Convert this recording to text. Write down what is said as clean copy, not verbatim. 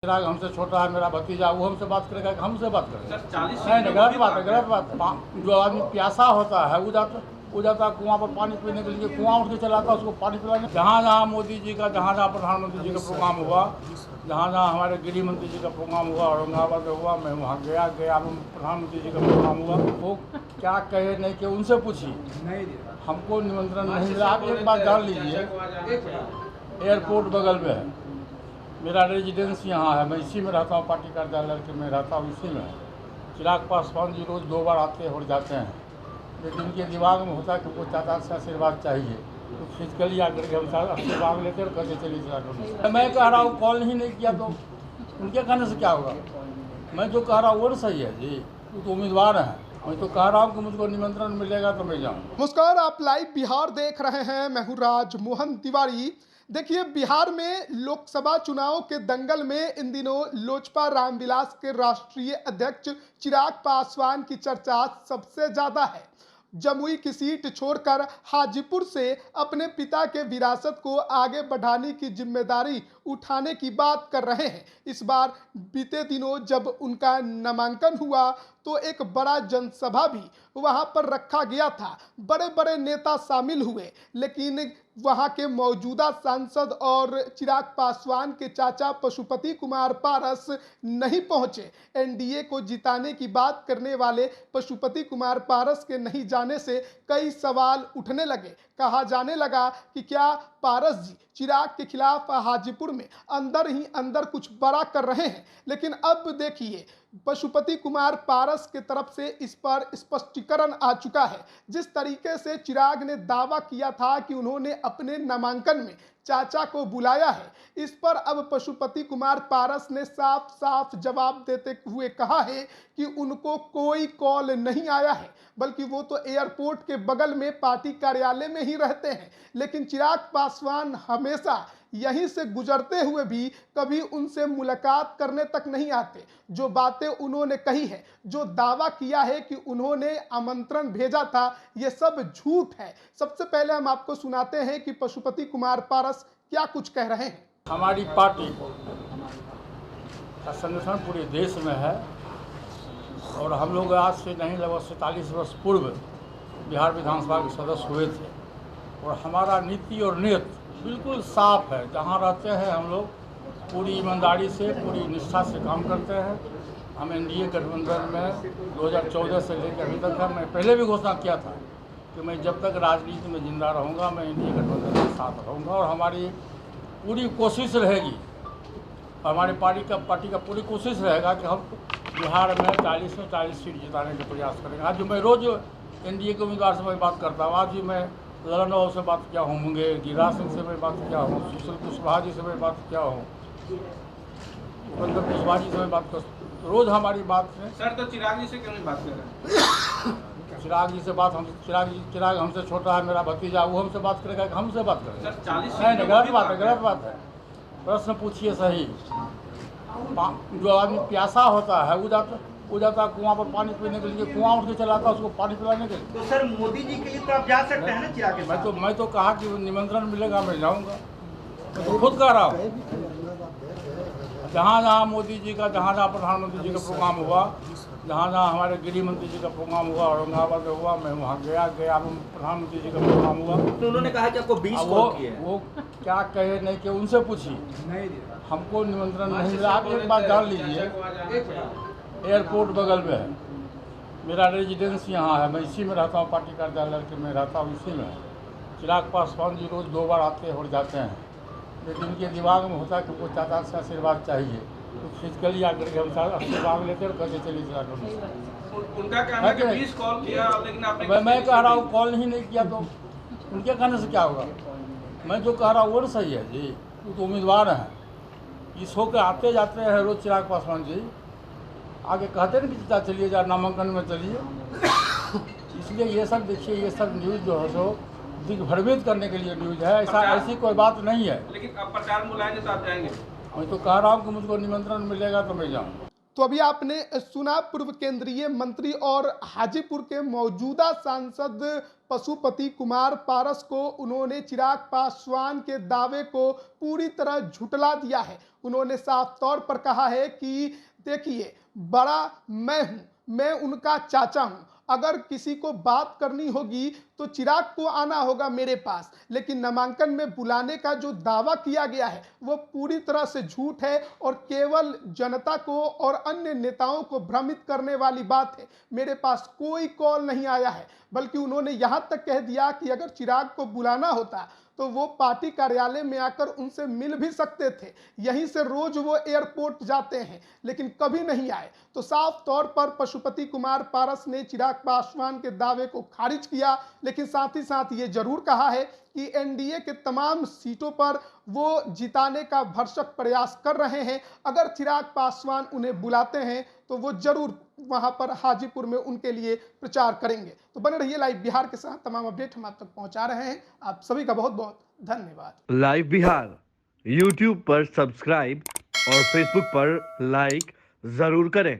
चिराग हमसे छोटा है, मेरा भतीजा, वो हमसे बात करेगा कि हमसे बात करेगा? नहीं, गलत बात है, गलत बात है। जो आदमी प्यासा होता है वो जाता है कुआं पर पानी पीने के लिए, कुआं उठ के चलाता है उसको पानी पिलाने। जहाँ जहाँ मोदी जी का, जहाँ जहाँ प्रधानमंत्री जी का प्रोग्राम हुआ, जहाँ जहाँ हमारे गृह मंत्री जी का प्रोग्राम हुआ, औरंगाबाद में हुआ, मैं वहाँ गया में प्रधानमंत्री जी का प्रोग्राम हुआ, वो क्या कहे नहीं कि उनसे पूछिए, हमको निमंत्रण नहीं मिला। आप एक बात जान लीजिए, एयरपोर्ट बगल में है, मेरा रेजिडेंस यहाँ है, मैं इसी में रहता हूँ, पार्टी कार्यालय के में रहता हूँ, इसी में। चिराग पासवान जी रोज़ 2 बार आते और जाते हैं, लेकिन उनके दिमाग में होता है कि वो चाचा से आशीर्वाद चाहिए, तो फिजिकली आकर के हम आशीर्वाद लेते और कहते चलिए चिराग। मैं कह रहा हूँ कॉल ही नहीं किया तो उनके कहने से क्या होगा? मैं जो कह रहा हूँ वो सही है जी, वो तो उम्मीदवार हैं। मैं तो कह रहा हूँ कि मुझको निमंत्रण मिलेगा तो मैं जाऊँ। नमस्कार, आप लाइव बिहार देख रहे हैं। मैं हूं राजमोहन तिवारी। देखिए, बिहार में लोकसभा चुनाव के दंगल में इन दिनों लोजपा रामविलास के राष्ट्रीय अध्यक्ष चिराग पासवान की चर्चा सबसे ज्यादा है। जमुई की सीट छोड़कर हाजीपुर से अपने पिता के विरासत को आगे बढ़ाने की जिम्मेदारी उठाने की बात कर रहे हैं। इस बार बीते दिनों जब उनका नामांकन हुआ तो एक बड़ा जनसभा भी वहां पर रखा गया था। बड़े बड़े नेता शामिल हुए, लेकिन वहां के मौजूदा सांसद और चिराग पासवान के चाचा पशुपति कुमार पारस नहीं पहुंचे। एनडीए को जिताने की बात करने वाले पशुपति कुमार पारस के नहीं जाने से कई सवाल उठने लगे। कहा जाने लगा कि क्या पारस जी चिराग के खिलाफ हाजीपुर में अंदर ही अंदर कुछ बड़ा कर रहे हैं। लेकिन अब देखिए, पशुपति कुमार पारस के तरफ से इस पर स्पष्टीकरण आ चुका है। जिस तरीके से चिराग ने दावा किया था कि उन्होंने अपने नामांकन में चाचा को बुलाया है, इस पर अब पशुपति कुमार पारस ने साफ साफ जवाब देते हुए कहा है कि उनको कोई कॉल नहीं आया है, बल्कि वो तो एयरपोर्ट के बगल में पार्टी कार्यालय में ही रहते हैं। लेकिन चिराग पासवान हमेशा यहीं से गुजरते हुए भी कभी उनसे मुलाकात करने तक नहीं आते। जो बातें उन्होंने कही है, जो दावा किया है कि उन्होंने आमंत्रण भेजा था, ये सब झूठ है। सबसे पहले हम आपको सुनाते हैं कि पशुपति कुमार पारस क्या कुछ कह रहे हैं। हमारी पार्टी का संगठन पूरे देश में है और हम लोग आज से नहीं लगभग 47 वर्ष पूर्व बिहार विधानसभा के सदस्य हुए थे और हमारा नीति और नियत बिल्कुल साफ है। जहाँ रहते हैं हम लोग पूरी ईमानदारी से, पूरी निष्ठा से काम करते हैं। हम एनडीए गठबंधन में 2014 से लेकर अभी तक है। मैं पहले भी घोषणा किया था कि मैं जब तक राजनीति में जिंदा रहूँगा मैं एनडीए गठबंधन के साथ रहूँगा और हमारी पूरी कोशिश रहेगी, हमारी पार्टी का पूरी कोशिश रहेगा कि हम बिहार में 40 में 40 सीट जिताने का प्रयास करेंगे। आज जो मैं रोज़ एनडीए के उम्मीदवार से मैं बात करता हूँ, आज भी मैं ललन बाबू से बात किया हूँ, गिरिराज सिंह से मैं बात किया हूँ, सुशील कुशवाहा जी से मैं बात किया हूँ, उपेंद्र कुशवाहा जी से मैं बात कर, रोज़ हमारी बात है। सर, तो चिराग जी से क्यों नहीं बात कर रहे? चिराग जी से बात हम चिराग हमसे छोटा है, मेरा भतीजा, वो हमसे बात करेगा कि हमसे बात करेगा? सर, 40 नहीं, गलत बात है, गलत बात है। प्रश्न पूछिए सही। जो आदमी प्यासा होता है वो जाता कुआं पर पानी पीने के लिए, कुआं उठ के चलाता है उसको पानी पिलाने के लिए। तो सर, मोदी जी के लिए तो आप जा सकते हैं ना चिराग के साथ? मैं तो कहा कि निमंत्रण मिलेगा मैं जाऊंगा। मैं तो खुद कह रहा हूँ, जहाँ जहाँ मोदी जी का, जहाँ जहाँ प्रधानमंत्री जी का प्रोग्राम हुआ, जहाँ जहाँ हमारे गृह मंत्री जी का प्रोग्राम हुआ, औरंगाबाद में हुआ, मैं वहाँ गया में प्रधानमंत्री जी का प्रोग्राम हुआ। तो उन्होंने कहा कि आपको 20 कॉल किए हैं। वो क्या कहे नहीं कि उनसे पूछिए, हमको निमंत्रण नहीं मिला। आप एक बात जान लीजिए, एयरपोर्ट बगल में है, मेरा रेजिडेंस यहाँ है, मैं इसी में रहता हूँ, पार्टी कार्यालय के में रहता हूँ, इसी में। चिराग पासवान जी रोज़ 2 बार आते और जाते हैं, लेकिन उनके दिमाग में होता है कि वो चाचा से आशीर्वाद चाहिए, तो फिजिकली आकर के हम आशीर्वाद लेते और कहते चलिए चिराग। उनका कहना है कि 20 कॉल किया, लेकिन आपने मैं कह रहा हूँ कॉल ही नहीं किया तो उनके कहने से क्या होगा? मैं जो कह रहा हूँ वो सही है जी, वो तो उम्मीदवार हैं। इस होकर आते जाते हैं रोज चिराग पासवान जी, आगे कहते हैं कि चाचा चलिए जा नामांकन में चलिए। इसलिए ये सब देखिए, ये सब न्यूज़ जो है सो दिग्भ्रमित करने के लिए न्यूज़ है, ऐसी कोई बात नहीं है। लेकिन अब प्रचार में बुलाएंगे तो आप जाएंगे? मैं तो कह रहा हूँ कि मुझको निमंत्रण मिलेगा तो मैं जाऊँ। तो अभी आपने सुना पूर्व केंद्रीय मंत्री और हाजीपुर के मौजूदा सांसद पशुपति कुमार पारस को। उन्होंने चिराग पासवान के दावे को पूरी तरह झुटला दिया है। उन्होंने साफ तौर पर कहा है कि देखिए, बड़ा मैं हूं, मैं उनका चाचा हूं, अगर किसी को बात करनी होगी तो चिराग को आना होगा मेरे पास। लेकिन नामांकन में बुलाने का जो दावा किया गया है वो पूरी तरह से झूठ है और केवल जनता को और अन्य नेताओं को भ्रमित करने वाली बात है। मेरे पास कोई कॉल नहीं आया है, बल्कि उन्होंने यहां तक कह दिया कि अगर चिराग को बुलाना होता तो वो पार्टी कार्यालय में आकर उनसे मिल भी सकते थे। यहीं से रोज वो एयरपोर्ट जाते हैं, लेकिन कभी नहीं आए। तो साफ तौर पर पशुपति कुमार पारस ने चिराग पासवान के दावे को खारिज किया, लेकिन साथ ही साथ ये जरूर कहा है कि एनडीए के तमाम सीटों पर वो जिताने का भरसक प्रयास कर रहे हैं। अगर चिराग पासवान उन्हें बुलाते हैं तो वो जरूर वहां पर हाजीपुर में उनके लिए प्रचार करेंगे। तो बने रहिए लाइव बिहार के साथ, तमाम अपडेट हम आप तक पहुंचा रहे हैं। आप सभी का बहुत बहुत धन्यवाद। लाइव बिहार यूट्यूब पर सब्सक्राइब और फेसबुक पर लाइक जरूर करें।